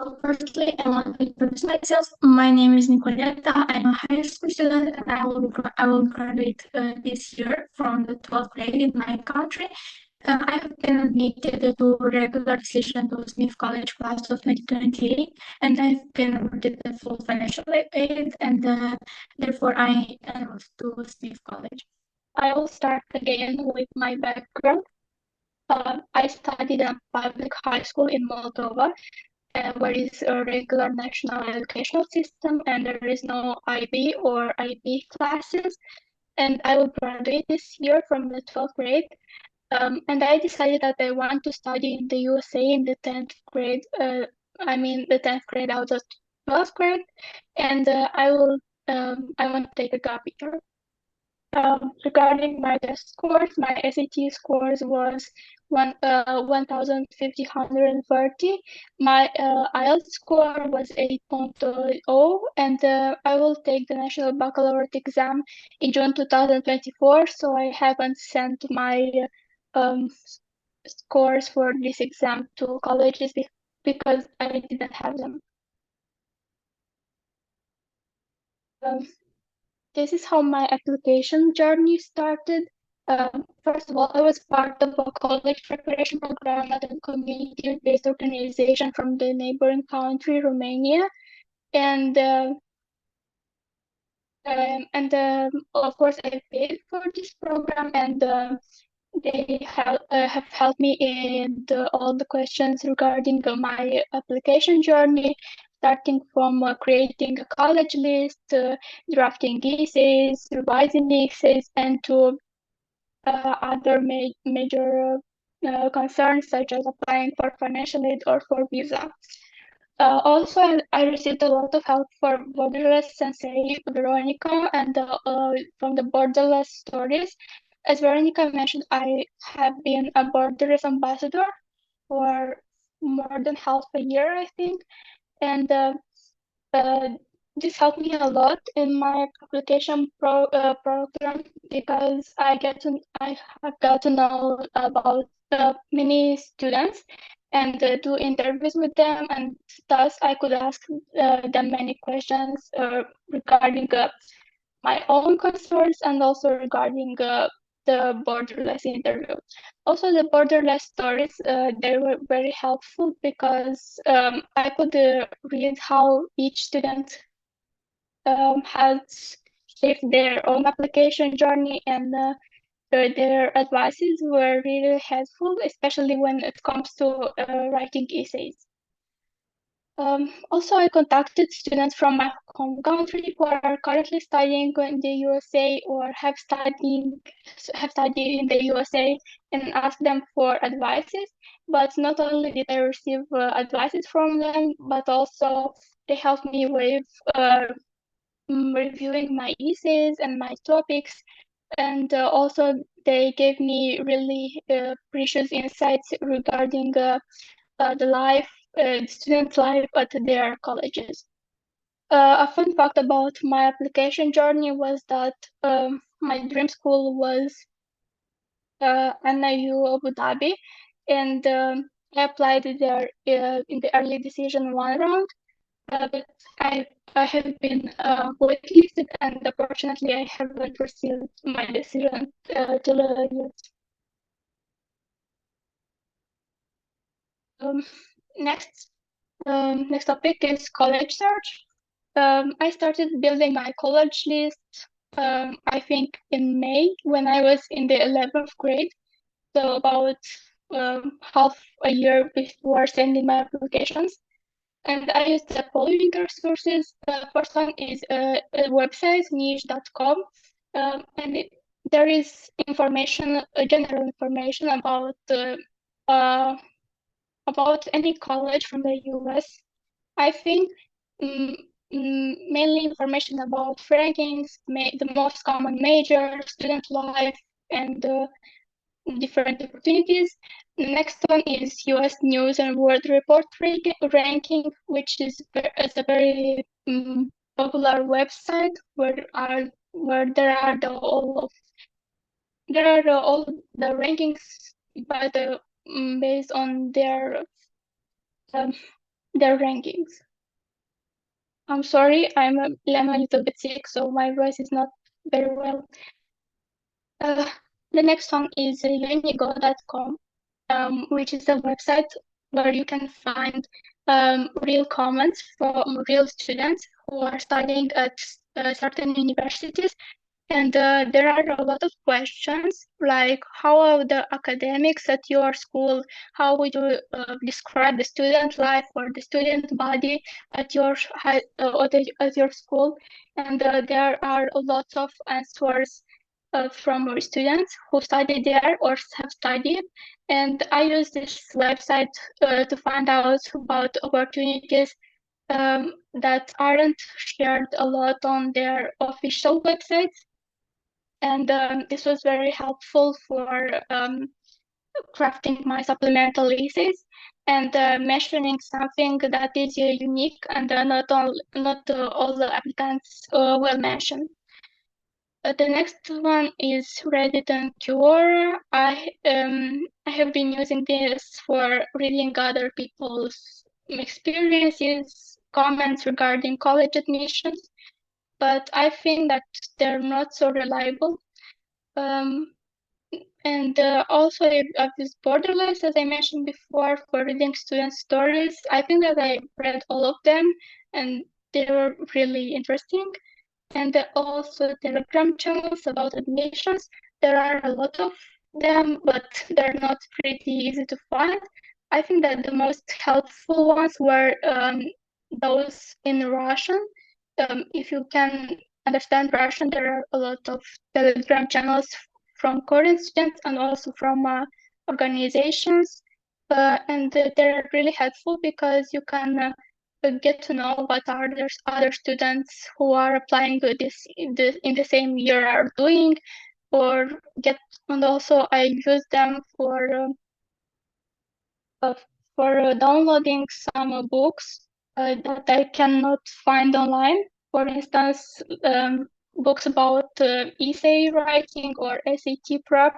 Firstly, I want to introduce myself. My name is Nicoleta. I'm a high school student, and I will graduate this year from the 12th grade in my country. I have been admitted to regular decision to Smith College class of 2028, and I've been awarded the full financial aid, and therefore I enrolled to Smith College. I will start again with my background. I studied at public high school in Moldova, where is a regular national educational system, and there is no IB or IB classes. And I will graduate this year from the 12th grade. And I decided that I want to study in the USA in the 10th grade. The 10th grade out of 12th grade, and I want to take a gap year. Regarding my test scores, my SAT scores was 1,530. My IELTS score was 8.0, and I will take the National Baccalaureate exam in June 2024, so I haven't sent my um, scores for this exam to colleges because I didn't have them. Um, This is how my application journey started. First of all, I was part of a college preparation program at a community-based organization from the neighboring country, Romania, and of course I paid for this program, and they have helped me in all the questions regarding my application journey, starting from creating a college list, drafting essays, revising essays, and to other major concerns such as applying for financial aid or for visa. Also, I received a lot of help for Borderless Sensei Veronica and from the Borderless stories. As Veronica mentioned, I have been a Borderless ambassador for more than half a year, I think, and uh, this helped me a lot in my application program because I have got to know about many students and do interviews with them, and thus I could ask them many questions regarding my own concerns and also regarding the borderless interview. Also, the borderless stories, they were very helpful because I could read how each student has shaped their own application journey, and their advices were really helpful, especially when it comes to writing essays. Also, I contacted students from my home country who are currently studying in the USA or have studied in the USA and asked them for advices. But not only did I receive advices from them, but also they helped me with reviewing my essays and my topics, and also they gave me really precious insights regarding the student life at their colleges. A fun fact about my application journey was that my dream school was NIU Abu Dhabi, and I applied there in the early decision one round, but I have been waitlisted, and unfortunately I haven't received my decision till yet. Um, next, next topic is college search. I started building my college list, I think in May when I was in the 11th grade, so about half a year before sending my applications. And I used the following resources. The first one is a website, niche.com, and there is information, general information uh, about any college from the US. I think mm, mainly information about rankings, the most common major, student life, and different opportunities. The next one is US News and World Report ranking, which is a very popular website where there are all the rankings by based on their um, their rankings. I'm sorry, I'm a little bit sick, so my voice is not very well. The next one is unigo.com, which is a website where you can find real comments from real students who are studying at certain universities. And there are a lot of questions like how are the academics at your school? How would you describe the student life or the student body at your at your school? And there are lots of answers from our students who study there or have studied. And I use this website to find out about opportunities that aren't shared a lot on their official websites. And this was very helpful for crafting my supplemental essays and mentioning something that is unique and not all the applicants will mention. The next one is Reddit and Cure. I have been using this for reading other people's experiences, comments regarding college admissions, but I think that they're not so reliable. And also, I've used Borderless, as I mentioned before, for reading student stories. I think that I read all of them, and they were really interesting. And also Telegram channels about admissions. There are a lot of them, but they're not pretty easy to find. I think that the most helpful ones were those in Russian. If you can understand Russian, there are a lot of Telegram channels from Korean students and also from organizations. And they're really helpful because you can get to know what other students who are applying this in the same year are doing, or get. And also I use them for downloading some books that I cannot find online. For instance, books about essay writing or SAT prep.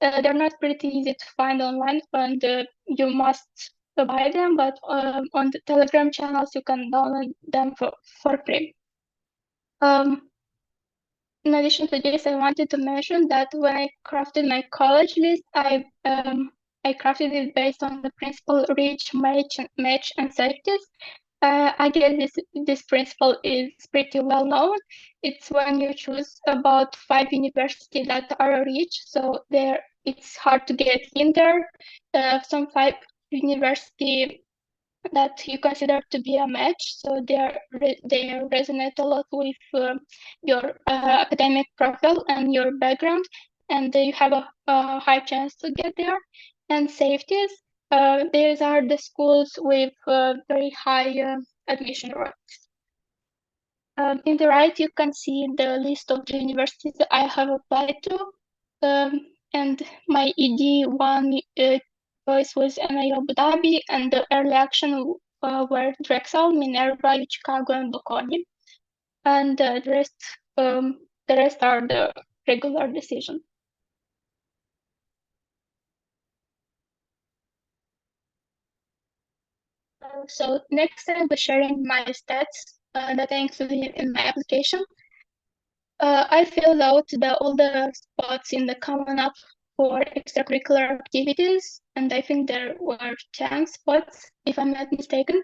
They're not pretty easy to find online, and you must buy them. But on the Telegram channels, you can download them for free. In addition to this, I wanted to mention that when I crafted my college list, I crafted it based on the principle reach, match, and safeties. I guess this principle is pretty well known. It's when you choose about 5 universities that are a reach, so it's hard to get in there. Some 5 universities that you consider to be a match, so they resonate a lot with your academic profile and your background, and you have a high chance to get there. And safeties, these are the schools with very high admission rates. In the right, you can see the list of the universities that I have applied to, and my ED1 choice was MA Abu Dhabi, and the early action were Drexel, Minerva, Chicago, and Bocconi. And the rest are the regular decisions. So next I'll be sharing my stats that I included in my application. I filled out all the spots in the common app for extracurricular activities, and I think there were 10 spots, if I'm not mistaken.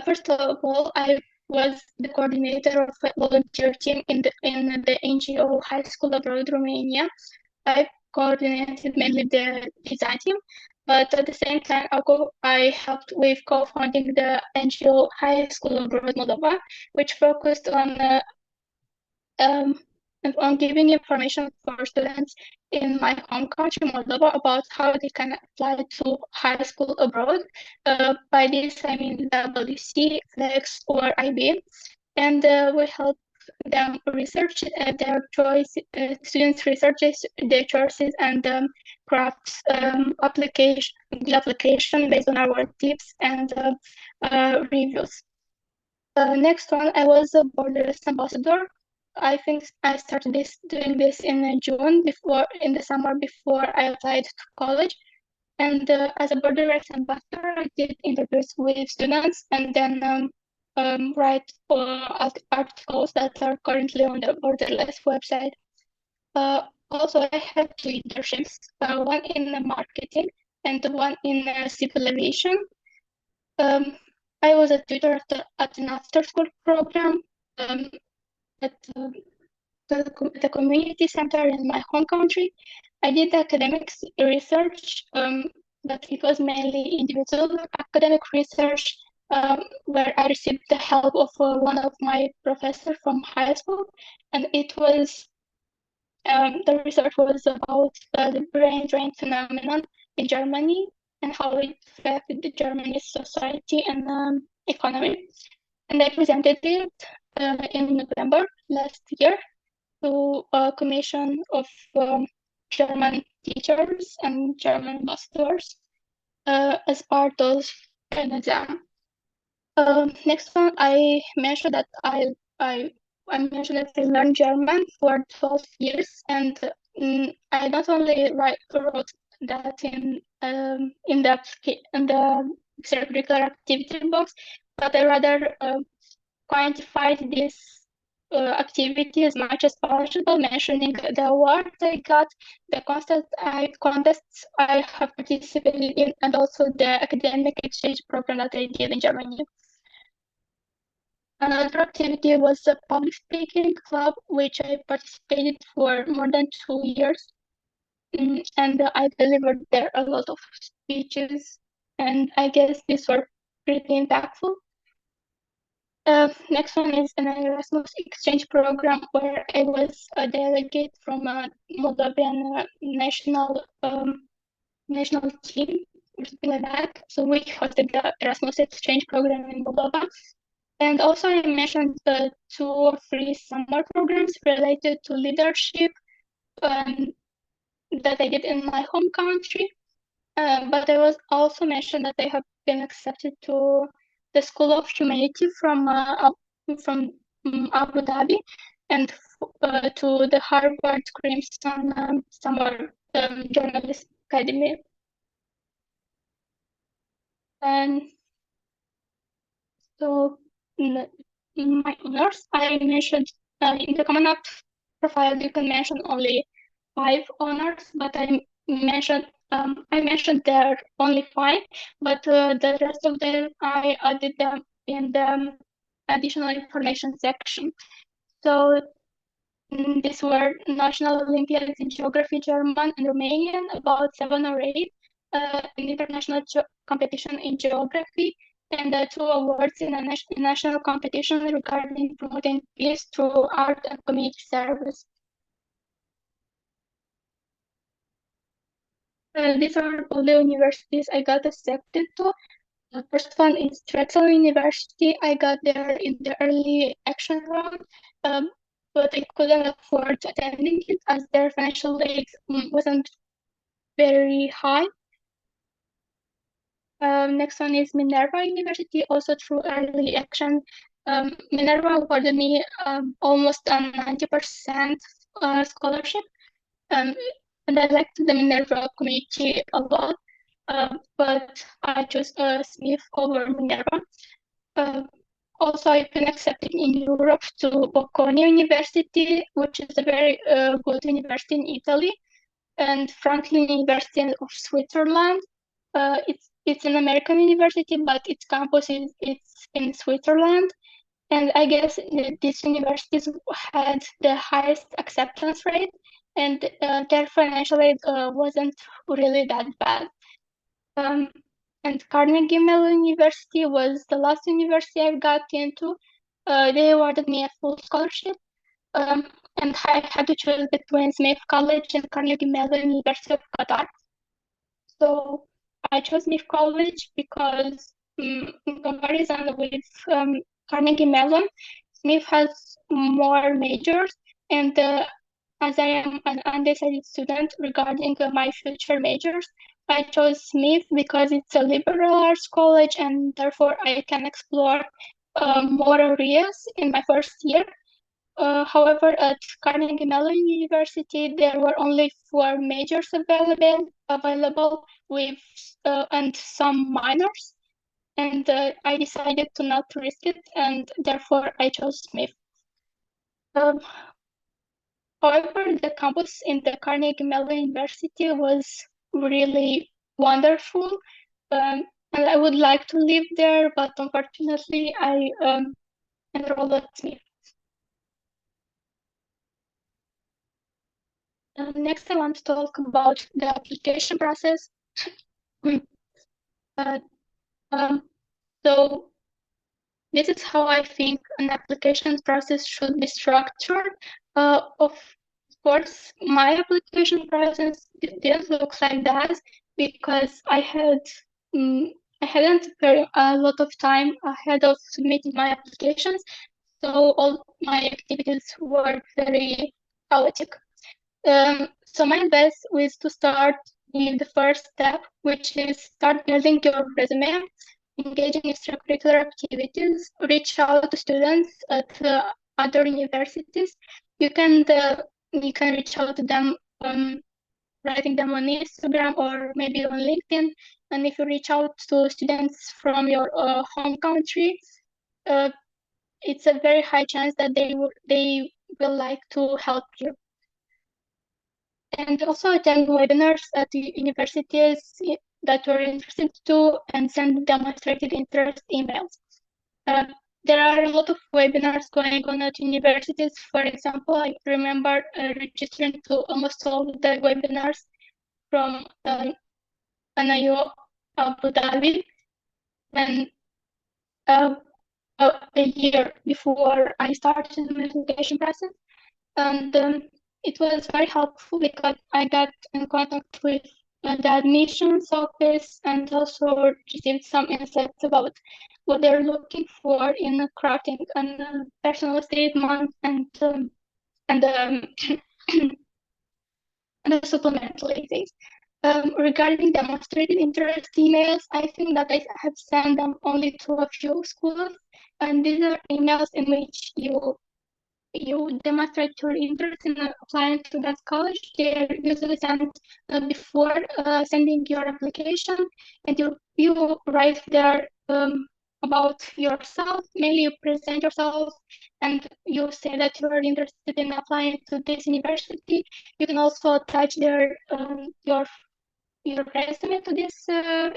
First of all, I was the coordinator of a volunteer team in the NGO High School Abroad, Romania. I coordinated mainly the design team, but at the same time, I helped with co-founding the NGO High School Abroad Moldova, which focused um, on giving information for students in my home country, Moldova, about how they can apply to high school abroad. By this, I mean WC, FLEX, or IB. And we help them research their choice, students researches their choices and craft the application based on our tips and reviews. Next one, I was a Borderless ambassador. I think I started doing this in June in the summer before I applied to college. And as a Borderless ambassador, I did interviews with students and then write articles that are currently on the Borderless website. Also, I had two internships, one in marketing and one in civil aviation. I was a tutor at an after-school program at the community center in my home country. I did academics research, but it was mainly individual academic research, where I received the help of one of my professors from high school, and it was the research was about the brain drain phenomenon in Germany and how it affected the Germany's society and economy. And I presented it in November last year to a commission of German teachers and German ambassadors as part of an exam. Next one, I mentioned that I mentioned that I learned German for 12 years, and I not only wrote that in the extracurricular activity box, but I rather quantified this activity as much as possible, mentioning the awards I got, the contests I have participated in, and also the academic exchange program that I did in Germany. Another activity was a public speaking club, which I participated for more than 2 years. And I delivered there a lot of speeches, and I guess these were pretty impactful. Next one is an Erasmus exchange program where I was a delegate from a Moldovan national team or something like that. So we hosted the Erasmus exchange program in Moldova. And also I mentioned 2 or 3 summer programs related to leadership that I did in my home country. But I was also mentioned that I have been accepted to the School of Humanity from Abu Dhabi and to the Harvard Crimson Summer Journalist Academy. And so in my honors, I mentioned in the Common App profile, you can mention only 5 honors, but I mentioned there are only 5, but the rest of them I added them in the additional information section. So these were national Olympiads in geography, German and Romanian, about 7 or 8, an international competition in geography, and 2 awards in a national competition regarding promoting peace through art and community service. These are all the universities I got accepted to. The first one is Drexel University. I got there in the early action round, but I couldn't afford attending it as their financial aid wasn't very high. Next one is Minerva University, also through early action. Minerva awarded me almost a 90% scholarship. And I liked the Minerva community a lot, but I chose Smith over Minerva. Also, I've been accepted in Europe to Bocconi University, which is a very good university in Italy, and Franklin University of Switzerland. It's an American university, but its campus it's in Switzerland. And I guess these universities had the highest acceptance rate, and their financial aid wasn't really that bad. And Carnegie Mellon University was the last university I got into. They awarded me a full scholarship, and I had to choose between Smith College and Carnegie Mellon University of Qatar. So I chose Smith College because, in comparison with Carnegie Mellon, Smith has more majors, and as I am an undecided student regarding my future majors, I chose Smith because it's a liberal arts college, and therefore I can explore more areas in my first year. However, at Carnegie Mellon University, there were only 4 majors available with and some minors, and I decided to not risk it, and therefore I chose Smith. Um, However, the campus in the Carnegie Mellon University was really wonderful, and I would like to live there, but unfortunately, I enrolled at Smith. Next, I want to talk about the application process. Uh, um, so this is how I think an application process should be structured. Of course, my application process didn't look like that because um, I hadn't a lot of time ahead of submitting my applications, so all my activities were very chaotic. So my advice was to start with the first step, which is start building your resume, engage in extracurricular activities, reach out to students at other universities. You can reach out to them, writing them on Instagram or maybe on LinkedIn. And if you reach out to students from your home country, uh, it's a very high chance that they will like to help you. And also attend webinars at the universities that you're interested to and send demonstrated interest emails. Uh, there are a lot of webinars going on at universities. For example, I remember registering to almost all the webinars from NIU Abu Dhabi when uh, a year before I started my application process. And it was very helpful because I got in contact with the admissions office and also received some insights about what they're looking for in crafting a personal statement and and a supplemental essays. Regarding demonstrated interest emails, I think that I have sent them only to a few schools, and these are emails in which you demonstrate your interest in applying to that college. They're usually sent before sending your application, and you write there about yourself. Mainly, you present yourself, and you say that you are interested in applying to this university. You can also attach your resume to this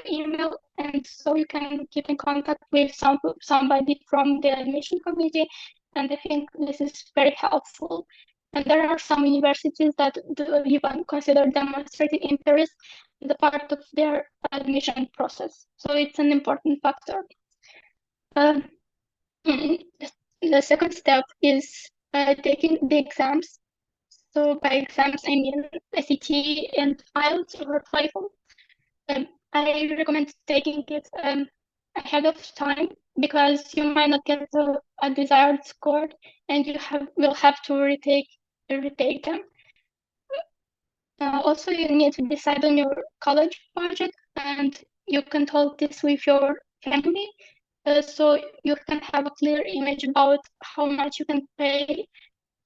email, and so you can keep in contact with somebody from the admission committee. And I think this is very helpful. And there are some universities that do even consider demonstrated interest as a part of their admission process. So it's an important factor. Um, the second step is taking the exams. So by exams, I mean SAT and IELTS or TOEFL. I recommend taking it ahead of time because you might not get a desired score and will have to retake them. Also, you need to decide on your college budget, and you can talk this with your family so you can have a clear image about how much you can pay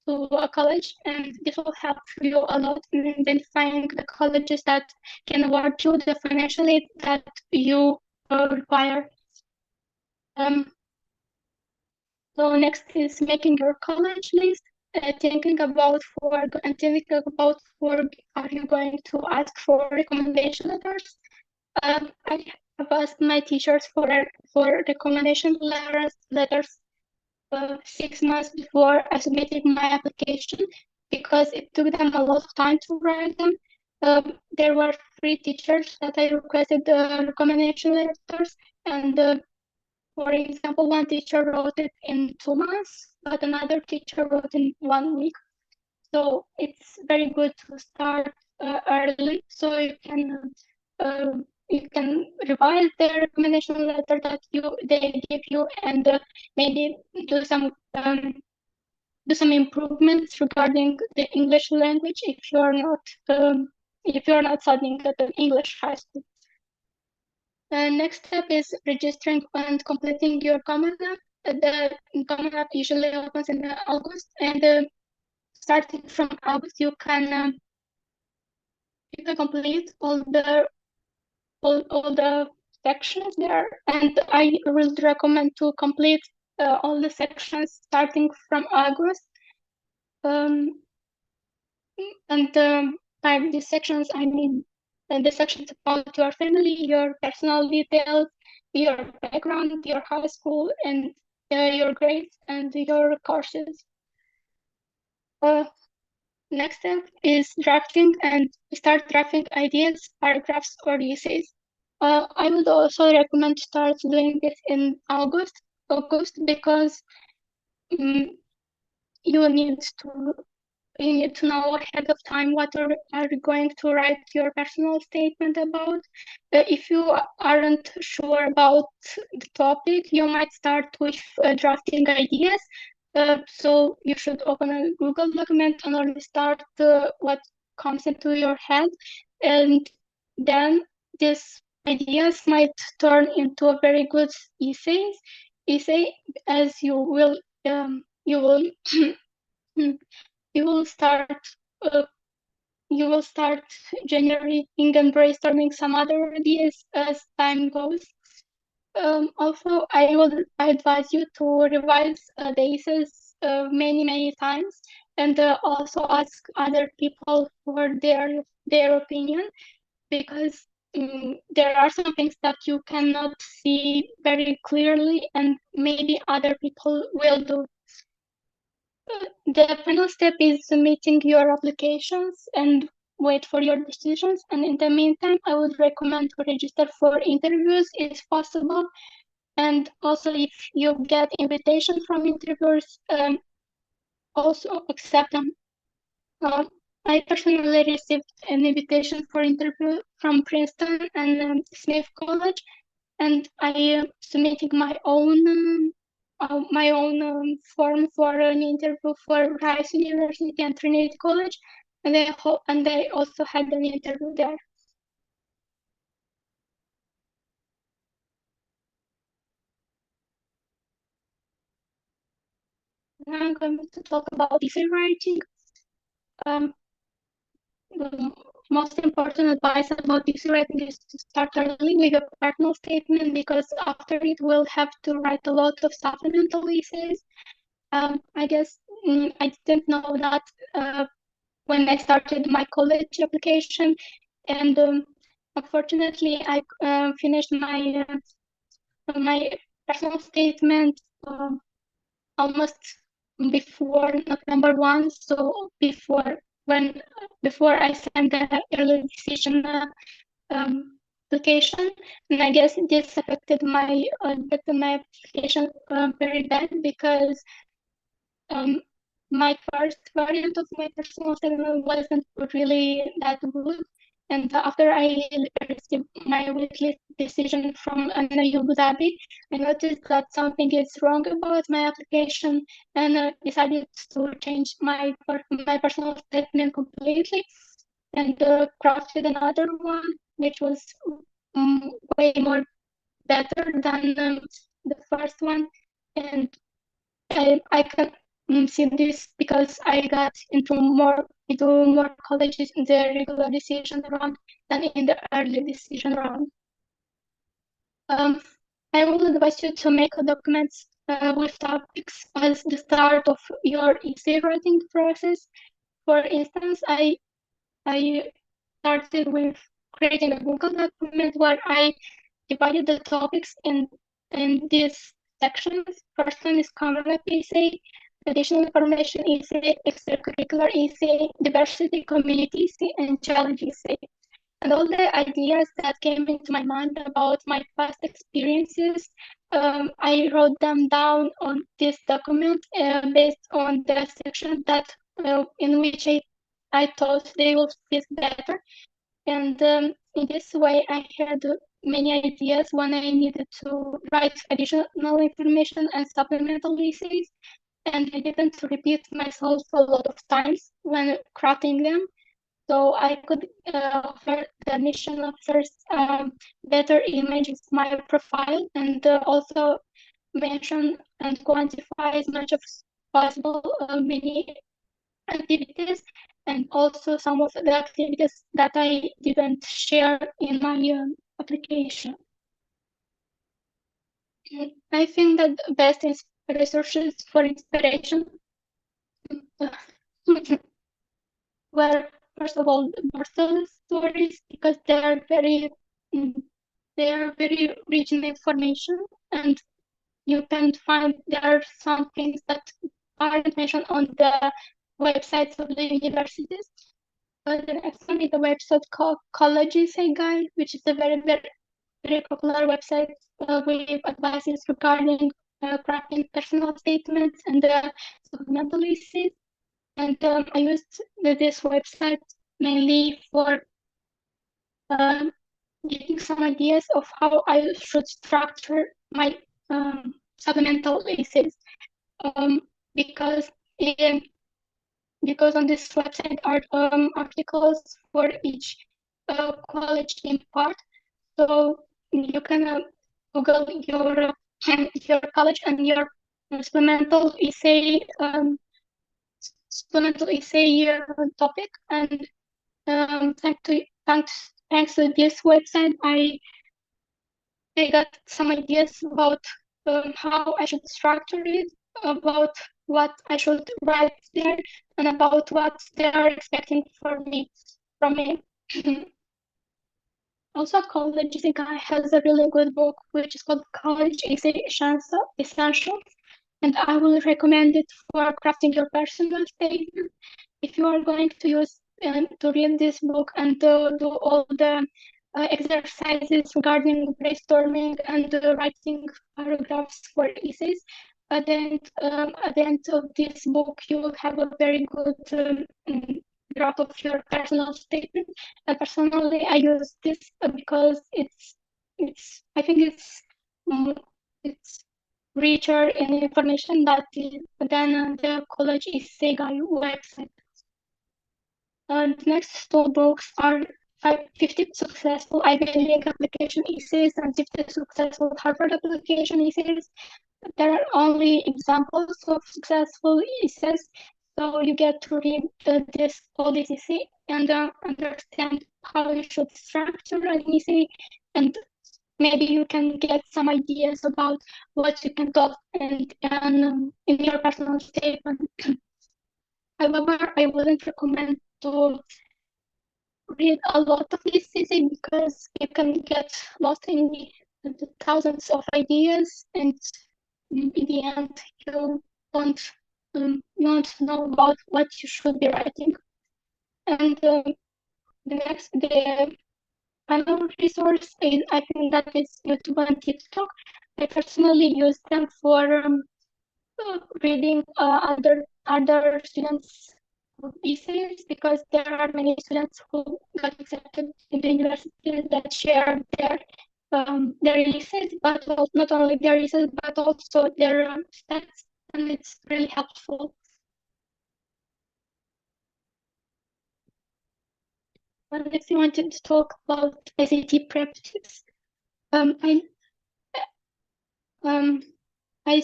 to a college, and this will help you a lot in identifying the colleges that can award you the financial aid that you require. So next is making your college list, thinking about for are you going to ask for recommendation letters. I have asked my teachers for recommendation letters 6 months before I submitted my application because it took them a lot of time to write them. There were 3 teachers that I requested the recommendation letters, and for example, one teacher wrote it in 2 months, but another teacher wrote in 1 week. So it's very good to start early so uh, you can revise the recommendation letter that they give you and maybe do some improvements regarding the English language if you're not studying at an English high school. The next step is registering and completing your Common App. the Common App usually opens in August, and starting from August, you can complete all the sections there, and I would recommend to complete all the sections starting from August. And by these sections, I mean the sections about your family, your personal details, your background, your high school, and your grades and your courses. Next step is drafting, and start drafting ideas, paragraphs, or essays. I would also recommend start doing this in August, because um, you need to you need to know ahead of time what are you going to write your personal statement about. If you aren't sure about the topic, you might start with drafting ideas. So you should open a Google document and only start what comes into your head, and then these ideas might turn into a very good essay, as you will you will start uh, you will start generating and brainstorming some other ideas as time goes. Also, I advise you to revise the essays many times, and also ask other people for their opinion, because there are some things that you cannot see very clearly, and maybe other people will do. The final step is submitting your applications and wait for your decisions. And in the meantime, I would recommend to register for interviews if possible. And also, if you get invitation from interviewers, also accept them. I personally received an invitation for interview from Princeton and Smith College, and I am submitting my own form for an interview for Rice University and Trinity College, and I also had an interview there. Now I'm going to talk about essay writing. Um, the most important advice about essay writing is to start early with a personal statement, because after it we'll have to write a lot of supplemental essays. I guess I didn't know that when I started my college application, and unfortunately, I finished my personal statement almost before November 1, so before I sent the early decision application, and I guess this affected my application very bad, because um, my first variant of my personal statement wasn't really that good. And after I received my weekly decision from Abu Dhabi, I noticed that something is wrong about my application, and decided to change my personal statement completely, and crafted another one, which was way more better than the first one. And I can see this because I got into more colleges in the regular decision round than in the early decision round. I would advise you to make documents with topics as the start of your essay writing process. For instance, I started with creating a Google document where I divided the topics in these sections. First one is common up essay, additional information essay, extracurricular essay, diversity community essay, and challenge essay. And all the ideas that came into my mind about my past experiences, I wrote them down on this document based on the section that in which I thought they will fit better. And in this way, I had many ideas when I needed to write additional information and supplemental essays, and I didn't repeat myself a lot of times when crafting them. So I could offer the mission of first better image of my profile, and also mention and quantify as much as possible many activities, and also some of the activities that I didn't share in my application. I think that the best resources for inspiration were, first of all, Borderless stories, because mm, they are very rich in information, and you can find there are some things that aren't mentioned on the websites of the universities. The next one is a website called College Essay Guide, which is a very popular website with advices regarding crafting personal statements and supplemental essays. And I used this website mainly for um, getting some ideas of how I should structure my supplemental essays. Um, because in because on this website are articles for each college in part. So you can Google your college and your supplemental essay topic, and thanks to this website, I got some ideas about how I should structure it, about what I should write there, and about what they are expecting from me. Also, College Essay Guy has a really good book which is called College Essay Essentials, and I will recommend it for crafting your personal statement. If you are going to use to read this book and to do all the exercises regarding brainstorming and writing paragraphs for essays, at the end of this book, you will have a very good draft of your personal statement. And personally, I use this because it's I think it's richer in information than the college essay guide website. The next two books are 50 successful Ivy League application essays and 50 successful Harvard application essays. There are only examples of successful essays, so you get to read all this essay and understand how you should structure an essay, and maybe you can get some ideas about what you can talk and in your personal statement. However, I wouldn't recommend to read a lot of this essay because you can get lost in the thousands of ideas, and in the end don't you don't know about what you should be writing. And the final resource is, I think, that is YouTube and TikTok. I personally use them for reading other students' essays, because there are many students who got accepted in the university that share their essays, but not only their essays but also their stats, and it's really helpful. Next, I wanted to talk about SAT prep tips. I um I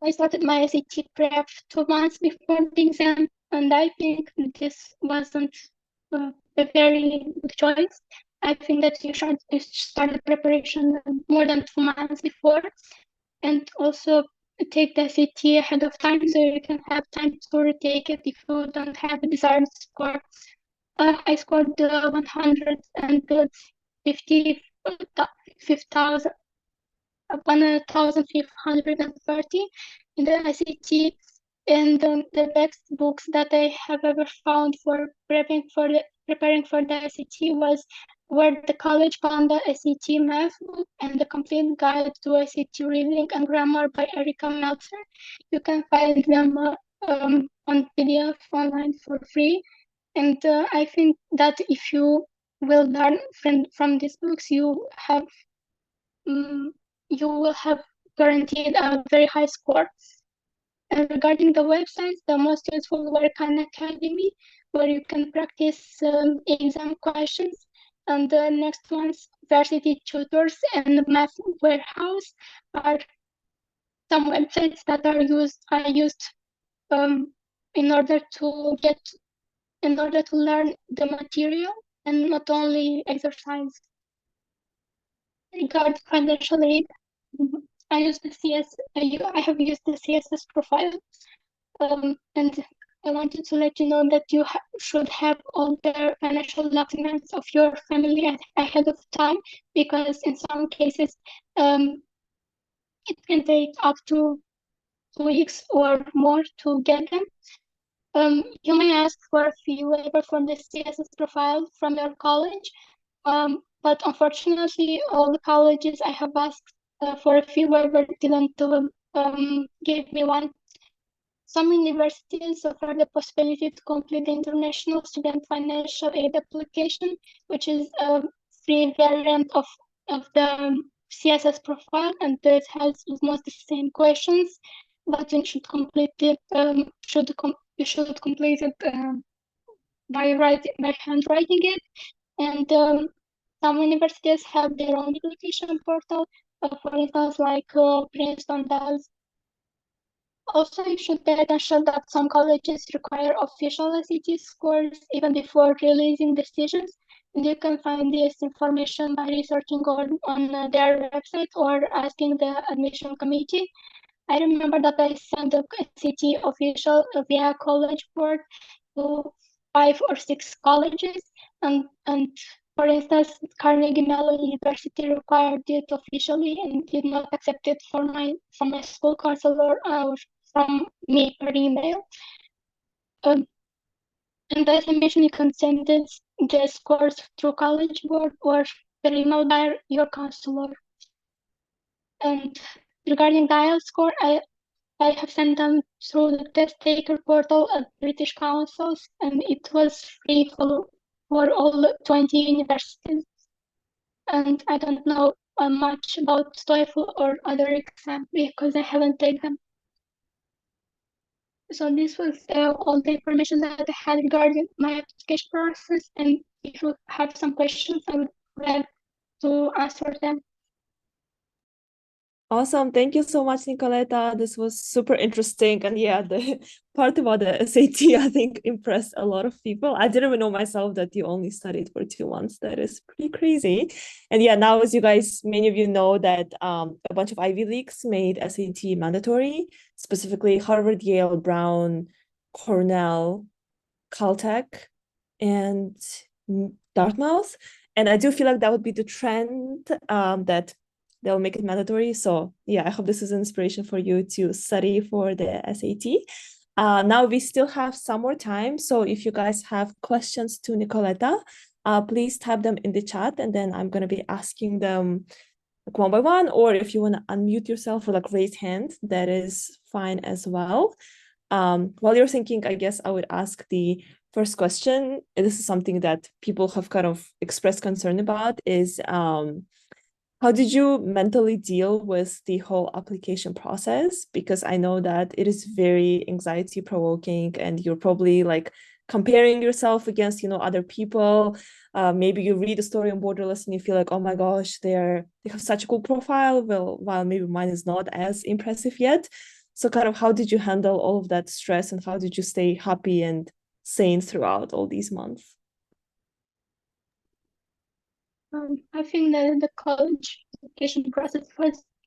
I started my SAT prep 2 months before the exam, and I think this wasn't a very good choice. I think that you should start the preparation more than 2 months before, and also take the SAT ahead of time so you can have time to retake it if you don't have a desired score. I scored 1,530 in the ICT, and the best books that I have ever found for preparing for the ICT were the College Panda ICT Math book and the Complete Guide to ICT Reading and Grammar by Erika Meltzer. You can find them on PDF online for free. And I think that if you will learn from these books, you will have guaranteed a very high score. And regarding the websites, the most useful were Khan Academy, where you can practice exam questions. And the next ones varsity tutors and math warehouse are some websites that are used in order to learn the material and not only exercise. Regarding financial aid, I have used the CSS profile, and I wanted to let you know that you should have all the financial documents of your family ahead of time, because in some cases, it can take up to 2 weeks or more to get them. You may ask for a fee waiver for the CSS profile from your college, but unfortunately, all the colleges I have asked for a fee waiver didn't give me one. Some universities offer the possibility to complete the International Student Financial Aid application, which is a free variant of the CSS profile, and it has almost the same questions, but you should complete it. You should complete it by handwriting it, and some universities have their own application portal. For instance, like Princeton does. Also, you should pay attention that some colleges require official SAT scores even before releasing decisions. And you can find this information by researching on their website or asking the admission committee. I remember that I sent the SAT official via college board to 5 or 6 colleges, and for instance, Carnegie Mellon University required it officially and did not accept it from my school counselor or from me per email. And as I mentioned, you can send the scores through college board or per email by your counselor. And regarding the IELTS score, I have sent them through the test taker portal at British Councils, and it was free for all 20 universities. And I don't know much about TOEFL or other exams because I haven't taken them. So this was all the information that I had regarding my application process, and if you have some questions, I would like to answer them. Awesome. Thank you so much, Nicoleta. This was super interesting. And yeah, the part about the SAT, I think, impressed a lot of people. I didn't even know myself that you only studied for 2 months. That is pretty crazy. And yeah, now as you guys, many of you know that a bunch of Ivy Leagues made SAT mandatory, specifically Harvard, Yale, Brown, Cornell, Caltech, and Dartmouth. And I do feel like that would be the trend, that they'll make it mandatory. So yeah, I hope this is an inspiration for you to study for the SAT. Now we still have some more time. So if you guys have questions to Nicoleta, please type them in the chat, and then I'm going to be asking them like one by one, or if you want to unmute yourself or like raise hand, that is fine as well. While you're thinking, I guess I would ask the first question. This is something that people have kind of expressed concern about, is how did you mentally deal with the whole application process? Because I know that it is very anxiety provoking, and you're probably like comparing yourself against, other people. Maybe you read a story on Borderless and you feel like, oh my gosh, they have such a cool profile, while maybe mine is not as impressive yet. So kind of how did you handle all of that stress, and how did you stay happy and sane throughout all these months? I think that the college application process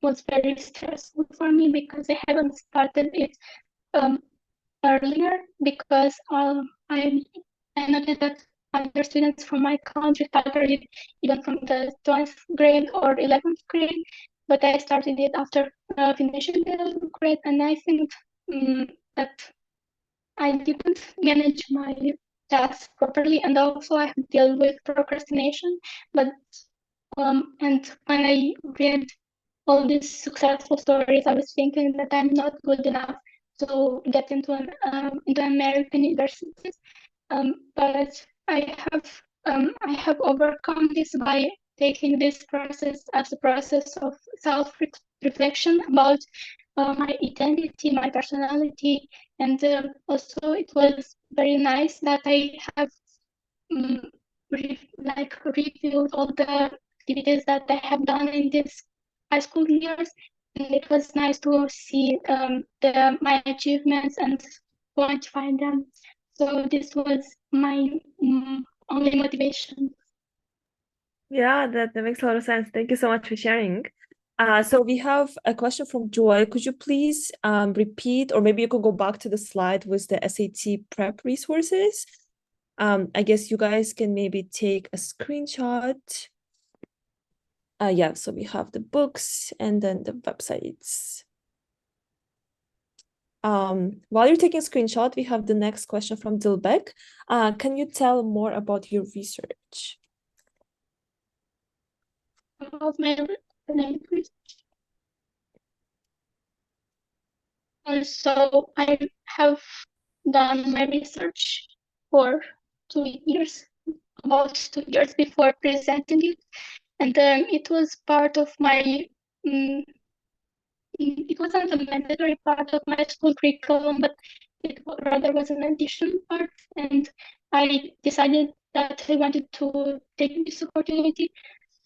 was very stressful for me because I haven't started it earlier, because I noticed that other students from my country started it even from the 12th grade or 11th grade, but I started it after finishing the 11th grade, and I think that I didn't manage my tasks properly, and also I deal with procrastination. But and when I read all these successful stories, I was thinking that I'm not good enough to get into American universities. But I have overcome this by taking this process as a process of self-reflection about my identity, my personality, and also it was very nice that I have reviewed all the activities that I have done in this high school years, and it was nice to see my achievements and quantify them. So this was my only motivation. Yeah, that makes a lot of sense. Thank you so much for sharing. So we have a question from Joy. Could you please repeat, or maybe you could go back to the slide with the SAT prep resources? I guess you guys can maybe take a screenshot. Yeah, so we have the books and then the websites. While you're taking a screenshot, we have the next question from Dilbek. Can you tell more about your research? About my language. So I have done my research for 2 years, about 2 years before presenting it, and it was part of my. It wasn't a mandatory part of my school curriculum, but it rather was an additional part, and I decided that I wanted to take this opportunity.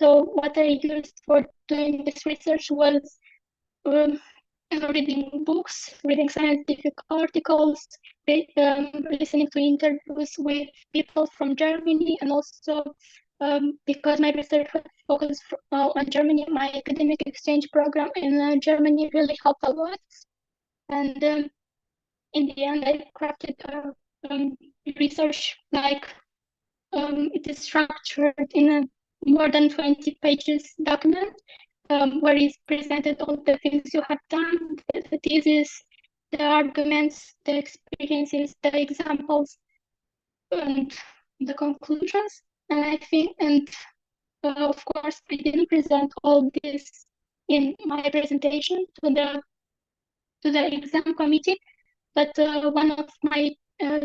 So what I used for doing this research was um, reading books, reading scientific articles, listening to interviews with people from Germany, and also because my research focused on Germany, my academic exchange program in Germany really helped a lot. And in the end, I crafted research like it is structured in a more than 20 pages document where is presented all the things you have done, the thesis, the arguments, the experiences, the examples, and the conclusions. And I think, and of course, I didn't present all this in my presentation to the exam committee, but one of my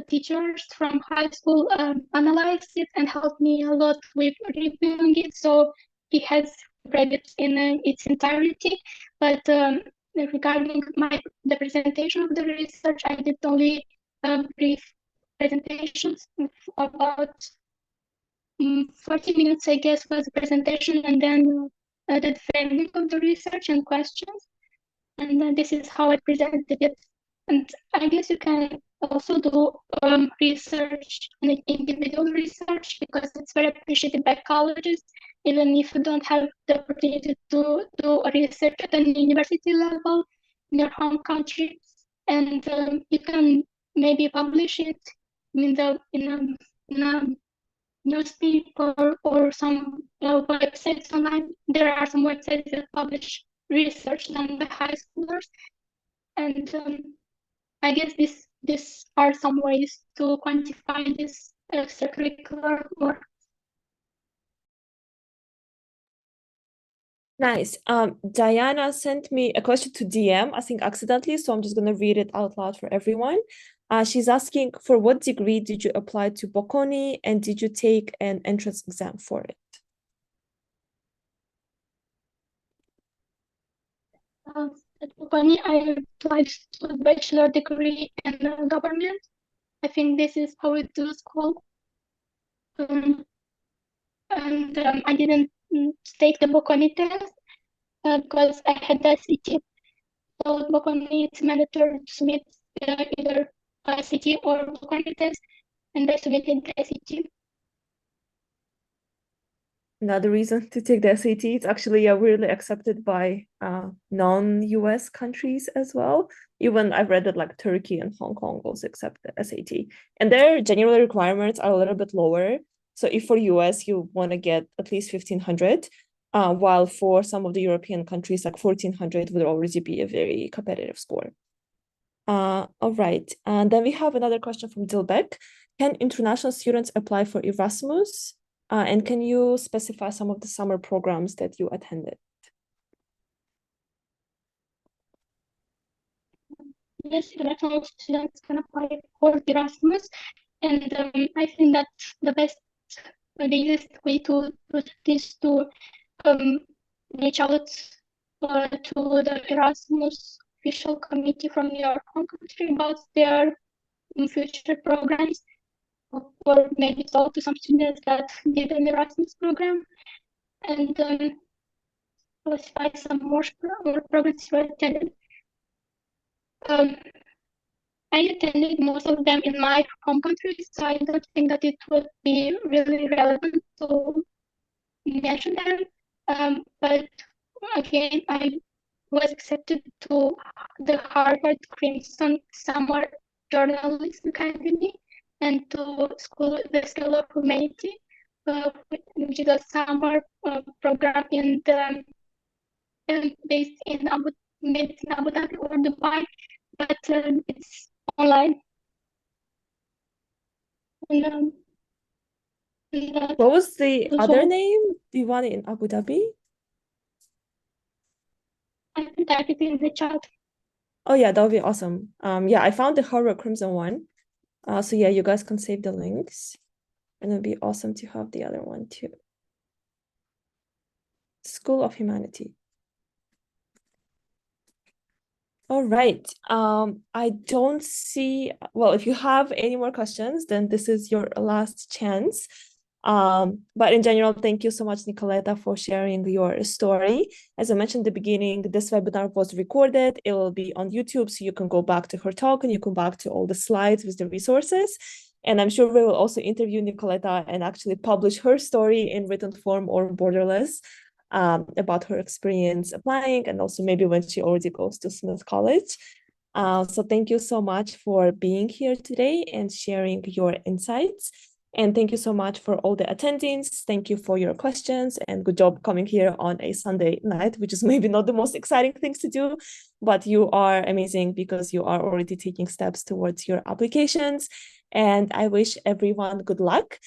teachers from high school analyzed it and helped me a lot with reviewing it. So he has read it in its entirety. But regarding the presentation of the research, I did only brief presentations of about 40 minutes, I guess, was the presentation, and then the framing of the research and questions. And then this is how I presented it. And I guess you can also do research, like individual research, because it's very appreciated by colleges, even if you don't have the opportunity to do research at an university level in your home country. And you can maybe publish it in a newspaper or some websites online. There are some websites that publish research done by high schoolers, and I guess these are some ways to quantify this extracurricular work. Nice. Diana sent me a question to DM, I think accidentally, so I'm just gonna read it out loud for everyone. She's asking, for what degree did you apply to Bocconi, and did you take an entrance exam for it? At Bocconi, I applied to a bachelor degree in government. I think this is how it do school. And I didn't take the Bocconi test because I had the SAT. So Bocconi, it's mandatory to submit either SAT or Bocconi test, and I submitted the SAT. Another reason to take the SAT, it's actually weirdly accepted by non-US countries as well. Even I've read that like Turkey and Hong Kong also accept the SAT. And their general requirements are a little bit lower. So if for US, you want to get at least 1,500, while for some of the European countries, like 1,400 would already be a very competitive score. All right. And then we have another question from Dilbek. Can international students apply for Erasmus? And can you specify some of the summer programs that you attended? Yes, international students can apply for Erasmus, and I think that the easiest way to do this to reach out to the Erasmus official committee from your home country about their future programs, or maybe talk to some students that did an Erasmus program. and specify some more programs you attended. I attended most of them in my home country, so I don't think that it would be really relevant to mention them. But again, I was accepted to the Harvard Crimson Summer Journalism Academy and to the School of Humanity, which is a summer program based in Abu Dhabi or Dubai, but it's online. And, What was the other so name? Do you want it in Abu Dhabi? I can type it in the chat. Oh yeah, that would be awesome. Yeah, I found the Harvard Crimson one. So yeah, you guys can save the links. And it'd be awesome to have the other one too. School of Humanity. All right. I don't see, well, if you have any more questions, then this is your last chance. But in general, thank you so much, Nicoleta, for sharing your story. As I mentioned at the beginning, this webinar was recorded. It will be on YouTube, so you can go back to her talk and you can go back to all the slides with the resources. And I'm sure we will also interview Nicoleta and actually publish her story in written form or borderless about her experience applying and also maybe when she already goes to Smith College. So thank you so much for being here today and sharing your insights. And thank you so much for all the attendings. Thank you for your questions and good job coming here on a Sunday night, which is maybe not the most exciting things to do, but you are amazing because you are already taking steps towards your applications. And I wish everyone good luck.